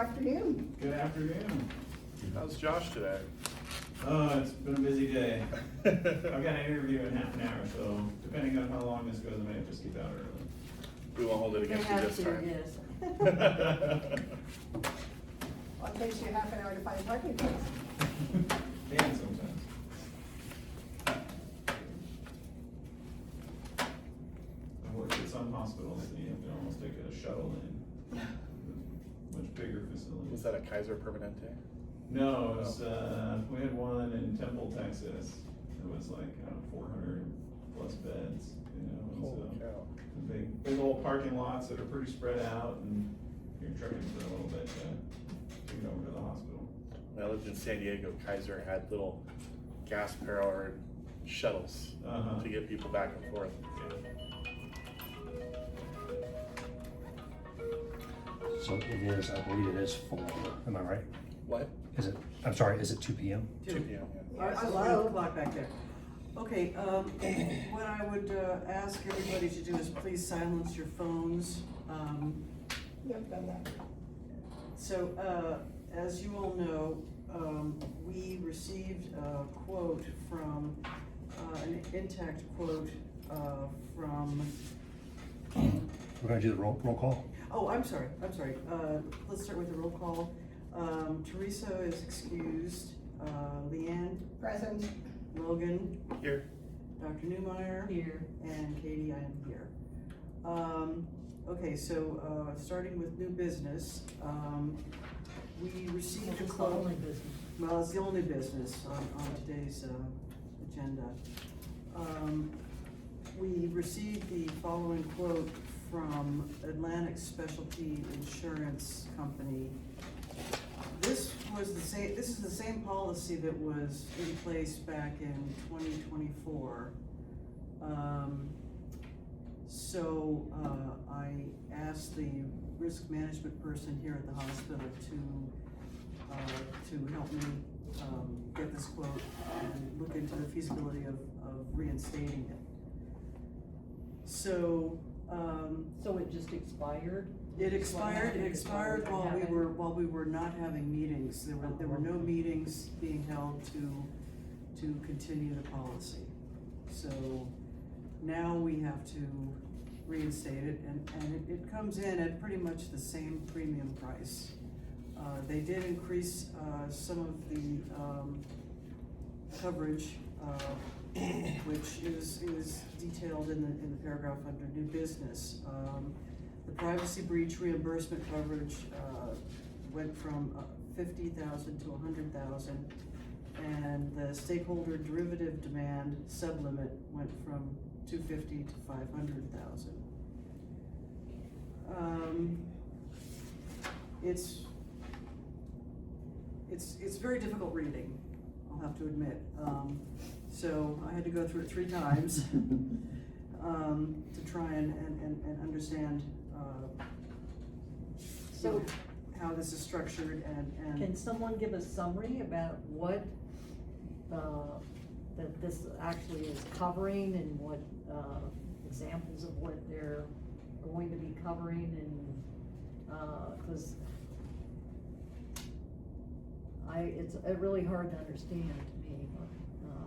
Afternoon. Good afternoon. How's Josh today? Oh, it's been a busy day. I've got an interview in half an hour, so depending on how long this goes, I may have to skip out early. We won't hold it against you this time. Yes. Well, it takes you half an hour to find a parking place. And sometimes. I've worked at some hospitals that you have to almost take a shuttle in. Much bigger facilities. Was that a Kaiser Permanente? No, it was, we had one in Temple, Texas. It was like, 400 plus beds, you know, and Holy so. cow. Big old parking lots that are pretty spread out, and you're trucking for a little bit to get over to the hospital. When I lived in San Diego, Kaiser had little gas powered shuttles Uh-huh. to get people back and forth. So it is, I believe it is 4, am I right? What? Is it, I'm sorry, is it 2 p.m.? 2 p.m. Yeah. I love the clock back there. Okay, what I would ask everybody to do is please silence your phones. Yep, done that. So, as you all know, we received a quote from, an intact quote, from, We're gonna do the roll call? oh, I'm sorry. Let's start with the roll call. Teresa is excused, Leanne, Present. Logan, Here. Dr. Newmeyer. Here. And Katie, I am here. Okay, so, starting with new business, we received a It's the quote. only business. Well, it's the only business on today's, agenda. We received the following quote from Atlantic Specialty Insurance Company. This is the same policy that was in place back in 2024. So, I asked the risk management person here at the hospital to help me, get this quote and look into the feasibility of reinstating it. So, So it just expired? it expired while we were not having meetings. There were no meetings being held to continue the policy. So now we have to reinstate it, and it comes in at pretty much the same premium price. They did increase, some of the, coverage, which is detailed in the paragraph under new business. The privacy breach reimbursement coverage, went from 50,000 to 100,000, and the stakeholder derivative demand sublimit went from 250 to 500,000. It's very difficult reading, I'll have to admit. So I had to go through it 3 times to try and understand So how this is structured can and someone give a summary about what, that this actually is covering and what, examples of what they're going to be covering and, cause it's really hard to understand to me,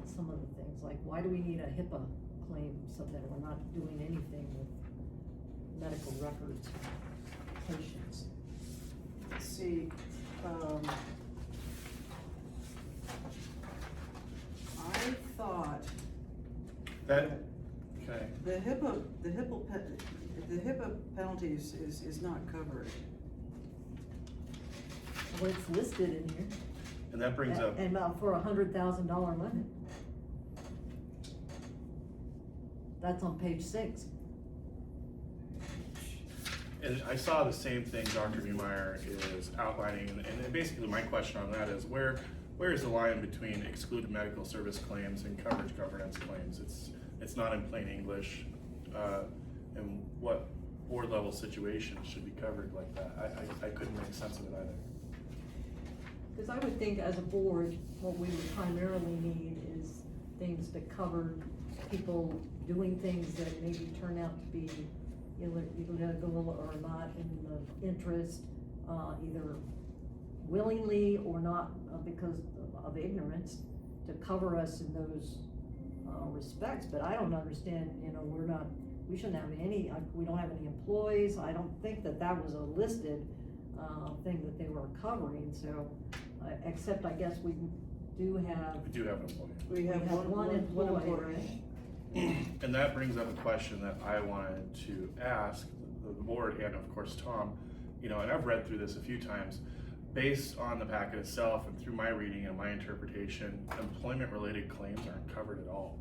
some of the things, like why do we need a HIPAA claim so that we're not doing anything with medical records of patients? let's see, I thought That, okay. the HIPAA penalties is not covered. Well, it's listed in here. And that brings up, And about for $100,000 limit. That's on page 6. and I saw the same thing Dr. Newmeyer is outlining, and basically my question on that is where is the line between excluded medical service claims and coverage governance claims? It's not in plain English, and what board level situations should be covered like that? I couldn't make sense of it either. Because I would think as a board, what we would primarily need is things to cover people doing things that maybe turn out to be illegal or not in the interest, either willingly or not because of ignorance to cover us in those respects, but I don't understand, you know, we shouldn't have any, we don't have any employees. I don't think that was a listed thing that they were covering, so, except I guess we do have. We do have an employee. We have one employee. And that brings up a question that I wanted to ask the board and of course Tom, you know, and I've read through this a few times. Based on the packet itself and through my reading and my interpretation, employment-related claims aren't covered at all.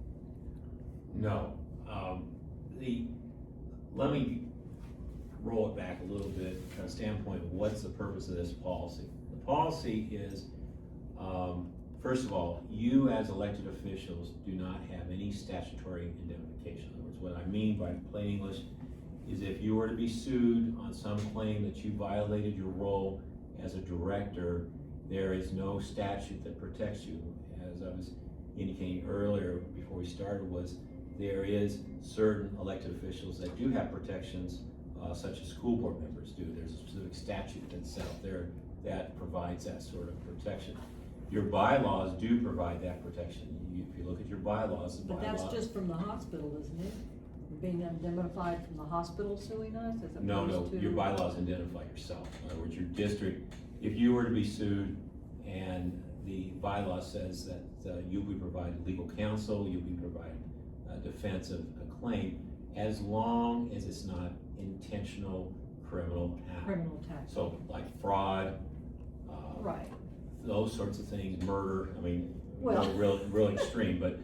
No, let me roll it back a little bit from the standpoint of what's the purpose of this policy. The policy is, first of all, you as elected officials do not have any statutory indemnification. In other words, what I mean by plain English is if you were to be sued on some claim that you violated your role as a director, there is no statute that protects you. As I was indicating earlier before we started was, there is certain elected officials that do have protections, such as school board members do. There's a specific statute that's out there that provides that sort of protection. Your bylaws do provide that protection. If you look at your bylaws, the But bylaws. that's just from the hospital, isn't it? Being indemnified from the hospital suing us as No, opposed to. your bylaws identify yourself. In other words, your district, if you were to be sued and the bylaw says that you'll be provided legal counsel, you'll be provided defense of a claim, as long as it's not intentional criminal act. Criminal tax. So like fraud, Right. those sorts of things, murder, I mean, Well. real extreme, but,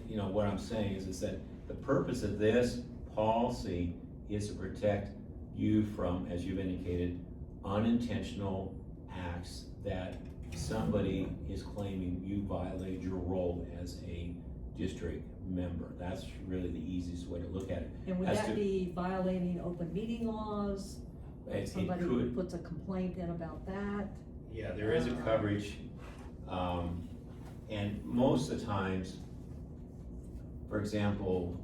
you know, what I'm saying is that the purpose of this policy is to protect you from, as you've indicated, unintentional acts that somebody is claiming you violated your role as a district member. That's really the easiest way to look at it. And would As that to- be violating open meeting laws? It Somebody could. puts a complaint in about that? Yeah, there is a coverage, and most of the times, for example,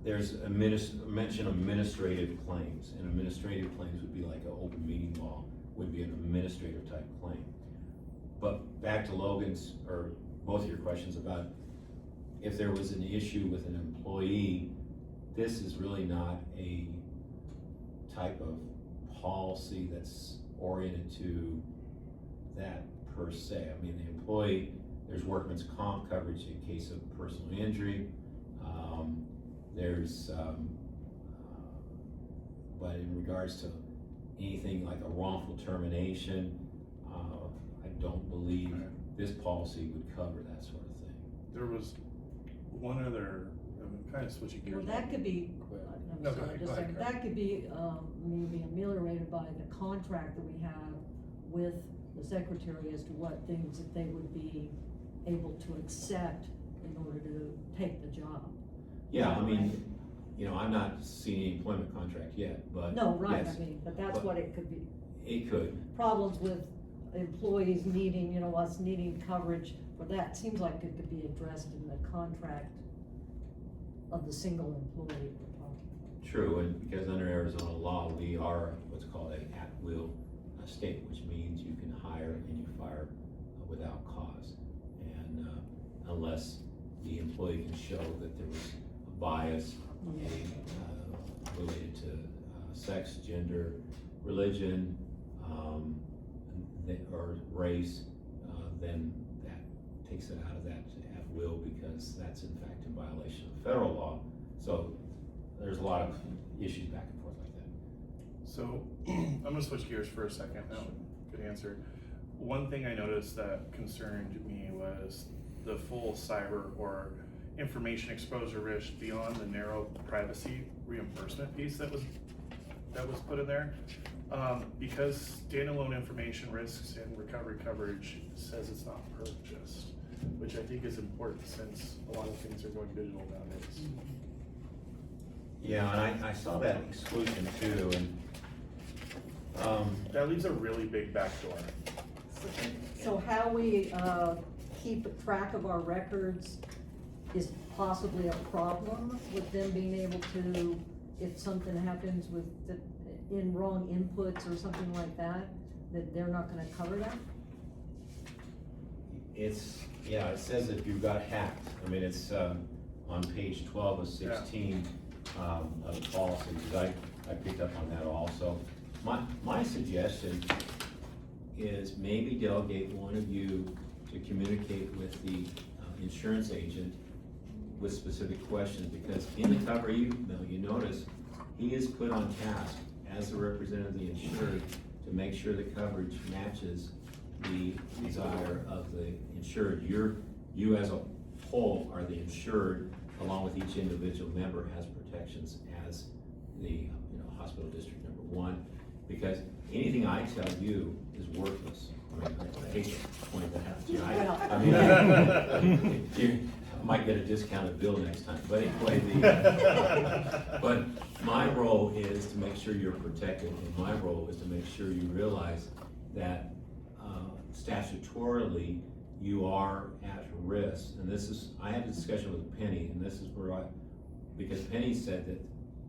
there's mention administrative claims, and administrative claims would be like an open meeting law, would be an administrative type claim. But back to Logan's, or both of your questions about if there was an issue with an employee, this is really not a type of policy that's oriented to that per se. I mean, the employee, there's workman's comp coverage in case of personal injury. But in regards to anything like a wrongful termination, I don't believe this policy would cover that sort of thing. There was one other, I'm kind of switching gears. Well, that could be, I'm No, go sorry, ahead, just go a ahead, second, Karen. that could be, maybe ameliorated by the contract that we have with the secretary as to what things that they would be able to accept in order to take the job. Yeah, I mean, you know, I'm not seeing any employment contract yet, but. No, right, yes, I mean, but that's but what it could be. It could, Problems with employees needing, you know, us needing coverage, but that seems like it could be addressed in the contract of the single employee we're talking about. true, and because under Arizona law, we are what's called an at-will state, which means you can hire and you fire without cause. And unless the employee can show that there was a bias related to sex, gender, religion, or race, then that takes it out of that at will, because that's in fact in violation of federal law. So there's a lot of issues back and forth like that. So, I'm gonna switch gears for a second. Good answer. One thing I noticed that concerned me was the full cyber or information exposure risk beyond the narrow privacy reimbursement piece that was put in there. Because standalone information risks and recovery coverage says it's not purchased, which I think is important since a lot of things are going digital nowadays. Yeah, and I saw that exclusion too, and, That leaves a really big backdoor. So how we, keep track of our records is possibly a problem with them being able to, if something happens with the, in wrong inputs or something like that they're not gonna cover that? It's, yeah, it says if you got hacked, I mean, it's, on page 12 of 16, of the policy, because I picked up on that also. My suggestion is maybe delegate one of you to communicate with the insurance agent with specific questions, because in the cover email, you notice, he is put on task as the representative of the insured to make sure the coverage matches the desire of the insured. You as a whole are the insured, along with each individual member has protections as the, hospital district number one, because anything I tell you is worthless. I mean, I hate to point that out to you. I mean, you might get a discounted bill next time, but anyway, but my role is to make sure you're protected, and my role is to make sure you realize that statutorily, you are at risk. And this is, I had a discussion with Penny, and this is where because Penny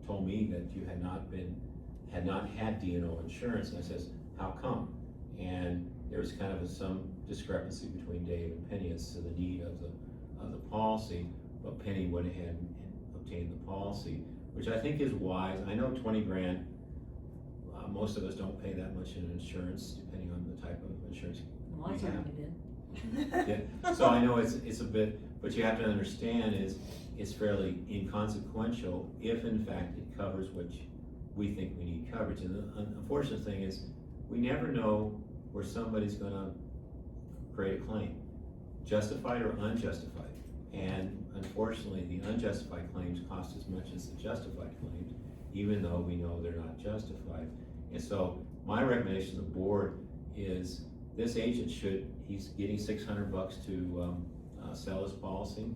told me that you had not had D&O insurance, and I says, how come? And there was kind of some discrepancy between Dave and Penny as to the need of the policy, but Penny went ahead and obtained the policy, which I think is wise. I know 20 grand, most of us don't pay that much in insurance, depending on the type of insurance Well, I we have. certainly did. Yeah, so I know it's a bit, but you have to understand it's fairly inconsequential if in fact it covers what we think we need coverage. And the unfortunate thing is, we never know where somebody's gonna create a claim, justified or unjustified. And unfortunately, the unjustified claims cost as much as the justified claims, even though we know they're not justified. And so my recommendation to the board is this agent he's getting $600 to sell his policy.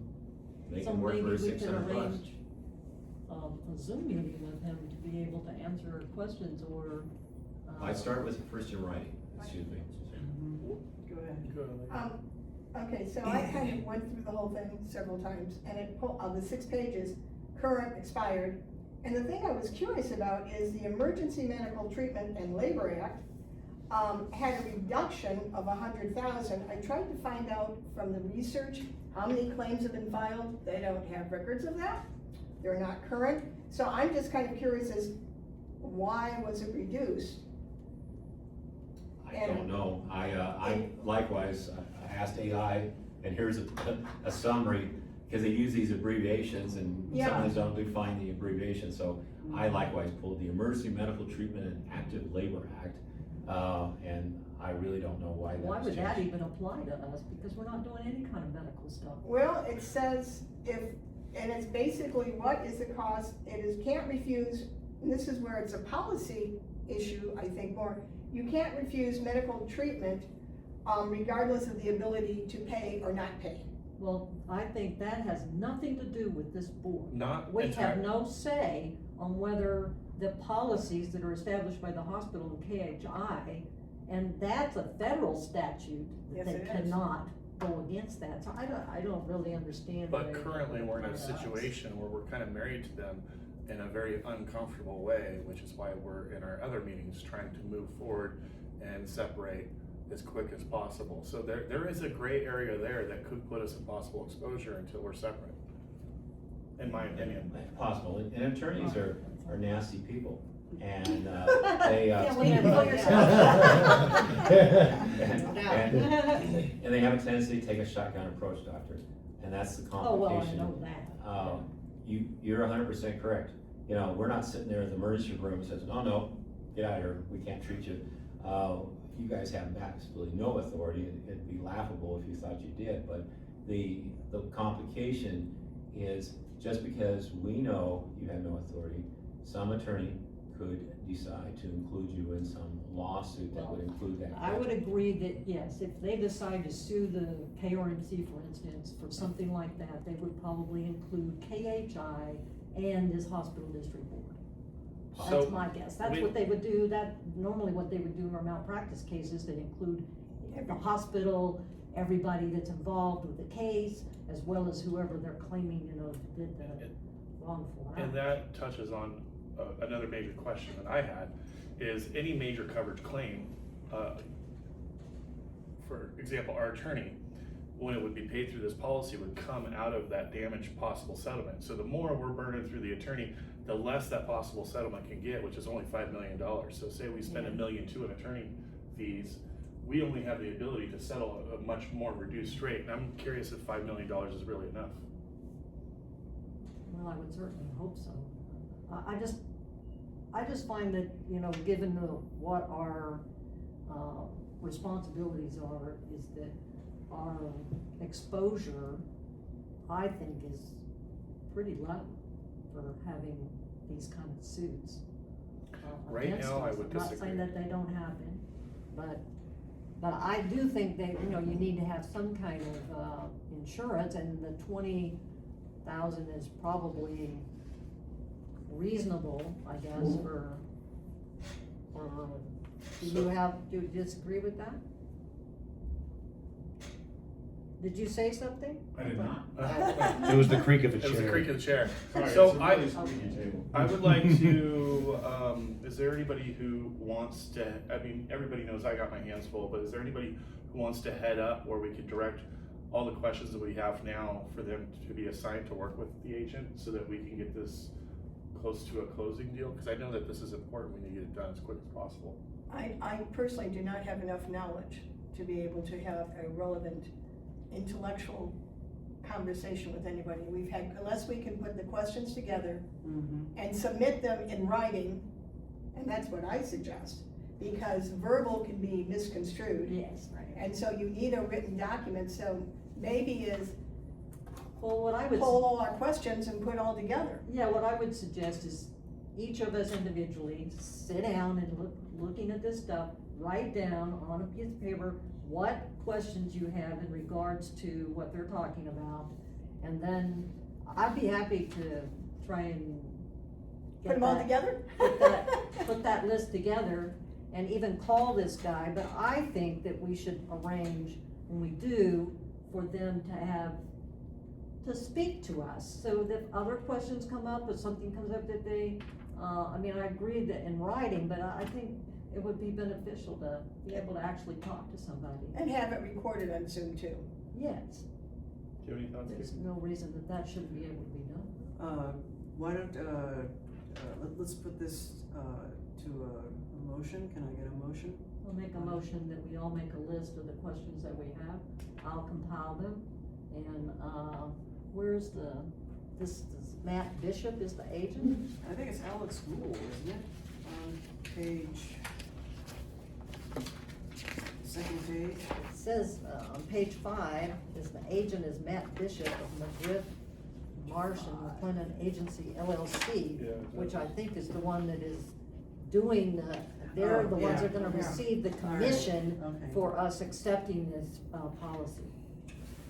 Make him work for his $600. So maybe we could arrange a Zoom meeting with him to be able to answer questions or. I'd start with first in writing, excuse me. Go ahead. Go ahead. Okay, so I kind of went through the whole thing several times, and it of the 6 pages, current, expired. And the thing I was curious about is the Emergency Medical Treatment and Labor Act had a reduction of 100,000. I tried to find out from the research how many claims have been filed. They don't have records of that. They're not current. So I'm just kind of curious as why was it reduced? I don't know. I likewise, I asked AI, and here's a summary, because they use these abbreviations, and sometimes don't define the abbreviation. So I likewise pulled the Emergency Medical Treatment and Active Labor Act, and I really don't know why that was Why would that changed. even apply to us? Because we're not doing any kind of medical stuff. Well, it says and it's basically what is the cost, it is can't refuse, and this is where it's a policy issue, I think more, you can't refuse medical treatment regardless of the ability to pay or not pay. Well, I think that has nothing to do with this board. Not We have entirely. no say on whether the policies that are established by the hospital and KHI, and that's a federal statute Yes, that it is. cannot go against that. So I don't really understand. But why they currently, we're in a apply to us. situation where we're kind of married to them in a very uncomfortable way, which is why we're in our other meetings trying to move forward and separate as quick as possible. So there is a gray area there that could put us in possible exposure until we're separate, in my opinion. If possible, and attorneys are nasty people, and they. Yeah, we never know And they have a tendency to take a shotgun approach, doctor, and that's the Oh, well, I complication. know that. You're 100% correct. We're not sitting there in the emergency room and says, oh, no, get out of here, we can't treat you. You guys have absolutely no authority. It'd be laughable if you thought you did, but the complication is just because we know you have no authority, some attorney could decide to include you in some lawsuit that would include that. I would agree that, yes, if they decide to sue the KRMC, for instance, for something like that, they would probably include KHI and this hospital district board. So That's my guess. That's we- what they would do. Normally what they would do in our malpractice cases, they include the hospital everybody that's involved with the case, as well as whoever they're claiming, you know, did the wrongful act. And that touches on another major question that I had, is any major coverage claim, for example, our attorney, when it would be paid through this policy, would come out of that damaged possible settlement. So the more we're burdened through the attorney, the less that possible settlement can get, which is only $5 million. So say we spend $1 million in attorney fees, we only have the ability to settle a much more reduced rate. And I'm curious if $5 million is really enough. Well, I would certainly hope so. I just find that, you know, given what our, responsibilities are, is that our exposure, I think, is pretty low for having these kind of suits. Right against now, I us. would I'm not saying disagree. that they don't happen, but I do think that, you know, you need to have some kind of, insurance, and the 20,000 is probably reasonable, I guess, for, do you disagree with that? Did you say something? I did not. It was the creak of a It was the chair. creak of the chair. Sorry, So it's a really squeaky table. I would like to, is there anybody who wants to, I mean, everybody knows I got my hands full, but is there anybody who wants to head up where we could direct all the questions that we have now for them to be assigned to work with the agent so that we can get this close to a closing deal? Because I know that this is important, we need to get it done as quick as possible. I personally do not have enough knowledge to be able to have a relevant intellectual conversation with anybody. Unless we can put the questions together and submit them in writing, and that's what I suggest, because verbal can be misconstrued. Yes, right. And so you need a written document, so maybe is Well, what I would. pull all our questions and put all together. Yeah, what I would suggest is each of us individually sit down and looking at this stuff, write down on a piece of paper what questions you have in regards to what they're talking about. And then I'd be happy to try and Put them all together? put that list together and even call this guy. But I think that we should arrange, when we do, for them to speak to us, so that other questions come up, if something comes up that they, I mean, I agree that in writing, but I think it would be beneficial to be able to actually talk to somebody. And have it recorded on Zoom too. Yes, Do you have any thoughts, there's Casey? no reason that shouldn't be able to be done. Why don't, let's put this, to a motion, can I get a motion? We'll make a motion that we all make a list of the questions that we have, I'll compile them, and, where's this Matt Bishop is the agent? I think it's Alex Gould, isn't it? On page, second page. It says, on page 5, the agent is Matt Bishop of McGriff, Marsh and McLennan Agency LLC, Yeah. which I think is the one that is doing they're the ones that are gonna yeah. receive the All right. commission Okay. for us accepting this, policy.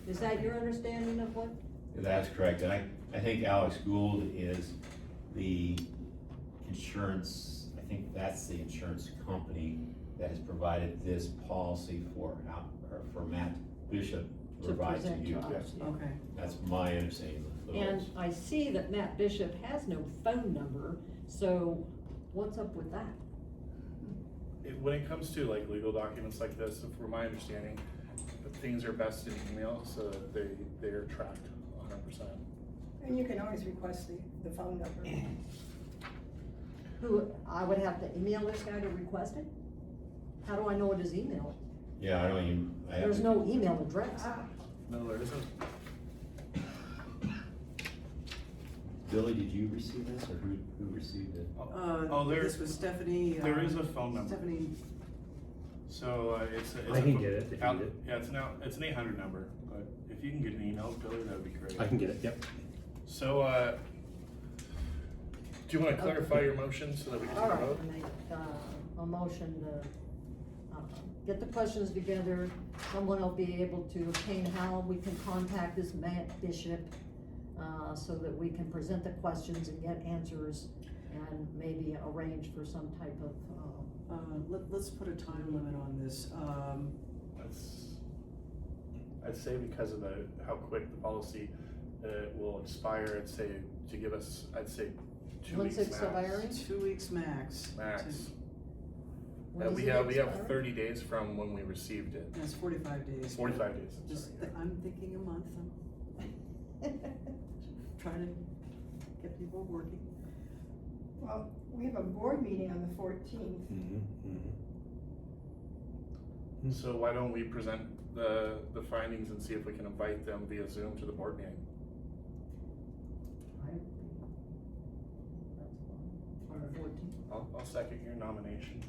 Is that your understanding of what? That's correct, and I think Alex Gould is the insurance, I think that's the insurance company that has provided this policy for Matt Bishop to To provide to present you. to us, yeah. Okay, That's my understanding of the And rules. I see that Matt Bishop has no phone number, so what's up with that? When it comes to like legal documents like this, from my understanding, things are best in email so that they are tracked 100%. And you can always request the phone number. Who, I would have to email this guy to request it? How do I know what his email? Yeah, I don't even, There's no email address. No, there isn't. Billy, did you receive this, or who received it? this was Stephanie. There is a phone number. Stephanie, So it's I can get it if you out- need it. Yeah, it's an 800 number, but if you can get an email, Billy, that would be great. I can get it, yep. So, do you wanna clarify your motion so that we can take All a right, vote? I make, a motion to, get the questions together. Someone will be able to obtain how we can contact this Matt Bishop, so that we can present the questions and get answers and maybe arrange for some type of, let's put a time limit on this. That's, I'd say because of how quick the policy will expire, I'd say to give us, I'd say 2 When's weeks it max. expiring? 2 weeks max. Max. When does We it have expire? 30 days from when we received it. That's 45 days. 45 days, I'm Just, sorry. I'm thinking a month. I'm trying to get people working. Well, we have a board meeting on the 14th. So why don't we present the findings and see if we can invite them via Zoom to the board meeting? On the 14th. I'll second your nomination.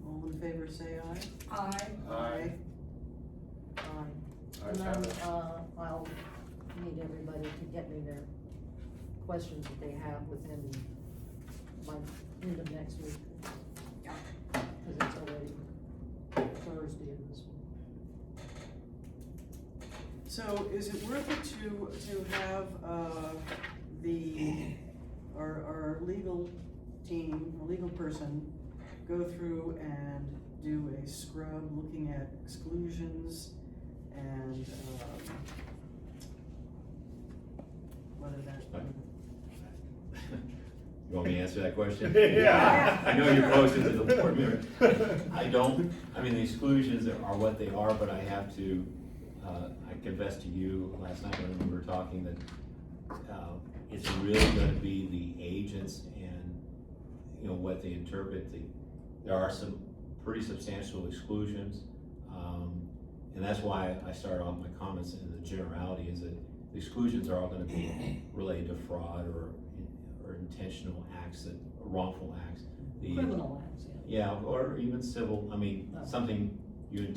All in favor, say aye. Aye. Aye. Aye. Ayes And have then, it. I'll need everybody to get me their questions that they have within, by end of next week. Cause it's already Thursday in this one. So is it worth it to have, our legal team, our legal person, go through and do a scrub looking at exclusions and, what is that? You want me to answer that question? Yeah. I know you're closer to the board member. I mean, the exclusions are what they are, but I have to, I confessed to you last night when we were talking that, it's really gonna be the agents and, you know, what they interpret. There are some pretty substantial exclusions, and that's why I started off my comments in the generality is that the exclusions are all gonna be related to fraud or intentional acts, that wrongful acts. Criminal acts, yeah. Yeah, or even civil, I mean, Oh. something you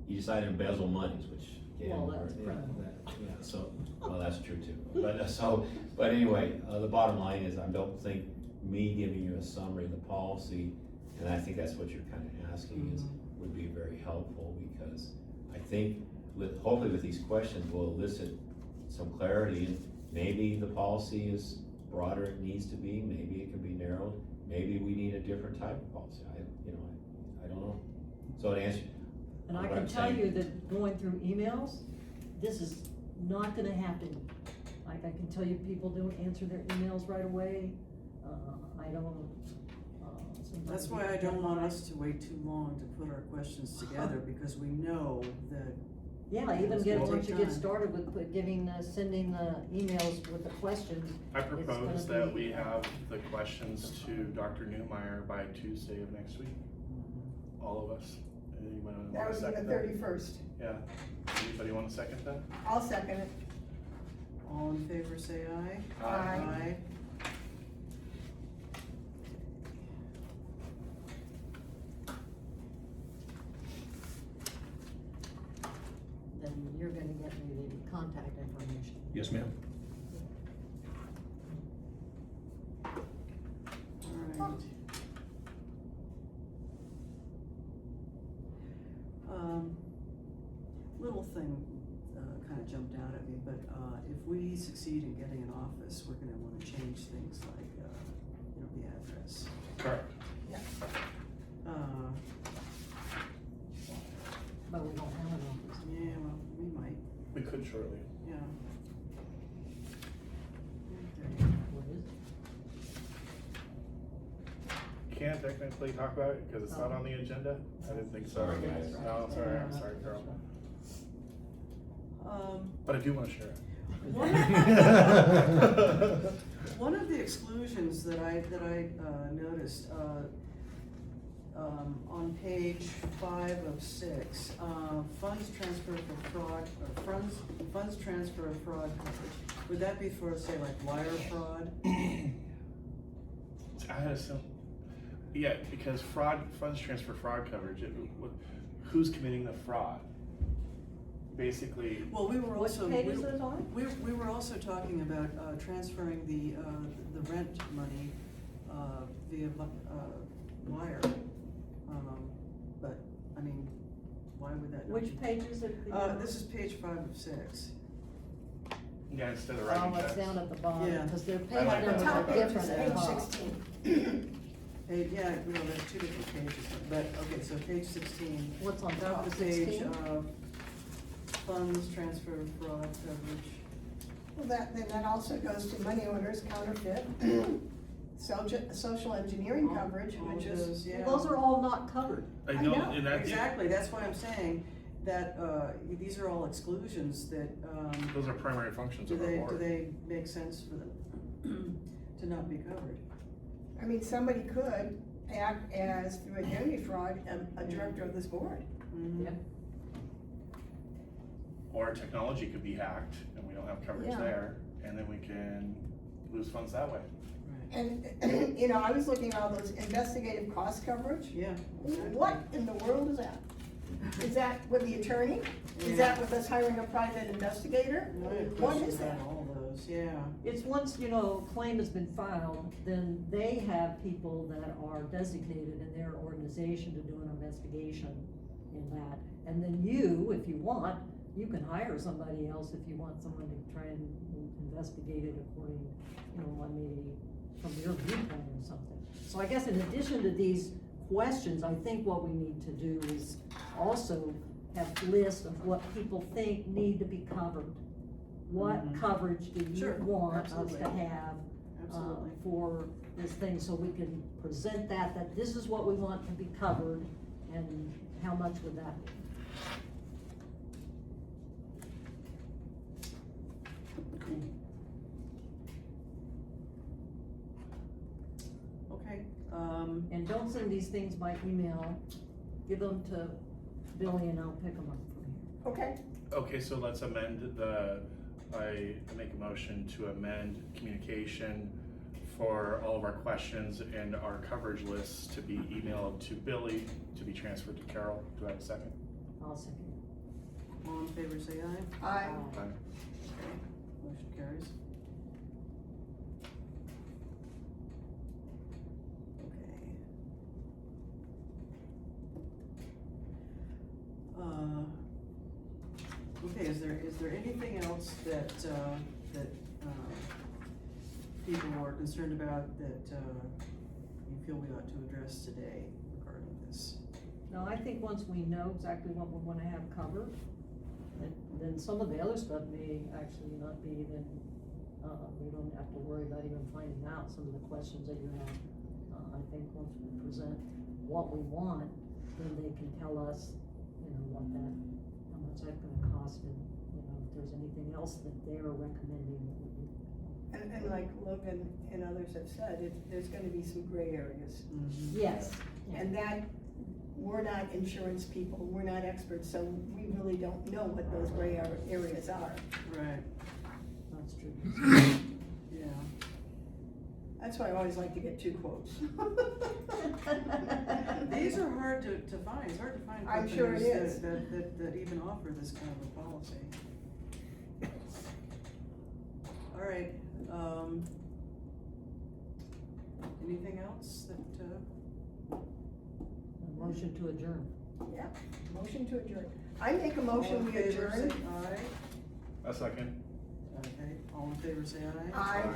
decide to embezzle monies, which. yeah, Well, that's or- criminal. Yeah, so, well, that's true too, but anyway, the bottom line is, I don't think me giving you a summary of the policy, and I think that's what you're kind of asking is, would be very helpful, because I think hopefully with these questions, we'll elicit some clarity, and maybe the policy is broader it needs to be, maybe it can be narrowed, maybe we need a different type of policy, I don't know. So to answer. And I what can I'm tell saying- you that going through emails, this is not gonna happen. Like, I can tell you, people don't answer their emails right away. I don't, sometimes. That's why I don't want us to wait too long to put our questions together, because we know that, Yeah, even It's get, gonna once take you get time. started with sending the emails with the questions. I propose gonna that be- we have the questions to Dr. Newmeyer by Tuesday of next week, all of us. Anybody That wanna would be second the 31st. Yeah, anybody wanna second that? I'll second it. all in favor, say aye. Aye. Then you're gonna get me the contact information. Yes, ma'am. Alright. Little thing, kinda jumped out at me, but, if we succeed in getting an office, we're gonna wanna change things like, the address. Correct. But we don't have an office. Yeah, well, we might, We could shortly. yeah. What is it? Can't technically talk about it because it's not on the agenda. I didn't think so. Sorry, guys. No, it's alright, I'm sorry, Carl. But I do wanna share it. One of the exclusions that I noticed, on page 5 of 6, funds transfer for fraud, or funds transfer of fraud coverage. Would that be for, say, like wire fraud? I had some, yeah, because funds transfer fraud coverage, who's committing the fraud? Basically, Well, we were What also. page is it on? We were also talking about, transferring the rent money, via, wire. But, I mean, why would that not be? Which page is it? This is page 5 of 6. yeah, instead of writing Oh, it's checks. down at the bottom, Yeah. because their page I like numbers that. are Top page is different at page the top. 16. Yeah, there's 2 different pages, but, okay, so page 16. What's on top Top of page 16? of funds, transfer of fraud coverage. Well, then that also goes to money orders, counterfeit, social engineering coverage, All which of is, those, yeah. Those are all not covered. I I know, know. and that, Exactly, that's why I'm saying that, these are all exclusions that, those are primary functions do of our they, board. do they make sense for them to not be covered? I mean, somebody could act as, through identity fraud, a director of this board. Mhm. Yeah. Or technology could be hacked and we don't have coverage Yeah. there, and then we can lose funds that way. Right, And, you know, I was looking at all those investigative cost coverage. yeah. exactly. What in the world is that? Is that with the attorney? Is Yeah. that with us hiring a private investigator? Right, What questions is that? about all those, yeah. It's once, you know, a claim has been filed, then they have people that are designated in their organization to do an investigation in that. And then you, if you want, you can hire somebody else if you want someone to try and investigate it according, you know, maybe from your viewpoint or something. So I guess in addition to these questions, I think what we need to do is also have a list of what people think need to be covered. What Mhm. coverage do you Sure, want us absolutely. to have Absolutely. for this thing, so we can present that this is what we want to be covered, and how much would that be? Okay, And don't send these things by email, give them to Billy and I'll pick them up from here. Okay, Okay, so let's amend I make a motion to amend communication for all of our questions and our coverage lists to be emailed to Billy, to be transferred to Carol. Do I have a second? I'll second all in favor, say aye. I, it. Aye. Okay, motion carries. Okay, is there anything else that people are concerned about that, you feel we ought to address today regarding this? No, I think once we know exactly what we wanna have covered, then some of the other stuff may actually not be even, we don't have to worry about even finding out some of the questions that you have. I think once we present what we want, then they can tell us, you know, how much that's gonna cost, and, you know, if there's anything else that they're recommending that we do. and like Logan and others have said, there's gonna be some gray areas. Mhm. Yes. And that, we're not insurance people, we're not experts, so we really don't know what those gray areas are. Right, That's true. yeah. That's why I always like to get 2 quotes. These are hard to find, it's hard to find I'm sure it companies is. that even offer this kind of a policy. All right, anything else that, A motion to adjourn. Yeah, motion to adjourn. I make a motion, all in we favor, adjourn. say aye. A second? Okay, all in favor, say aye. Aye. Aye.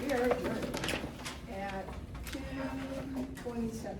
We are adjourned at 2:27.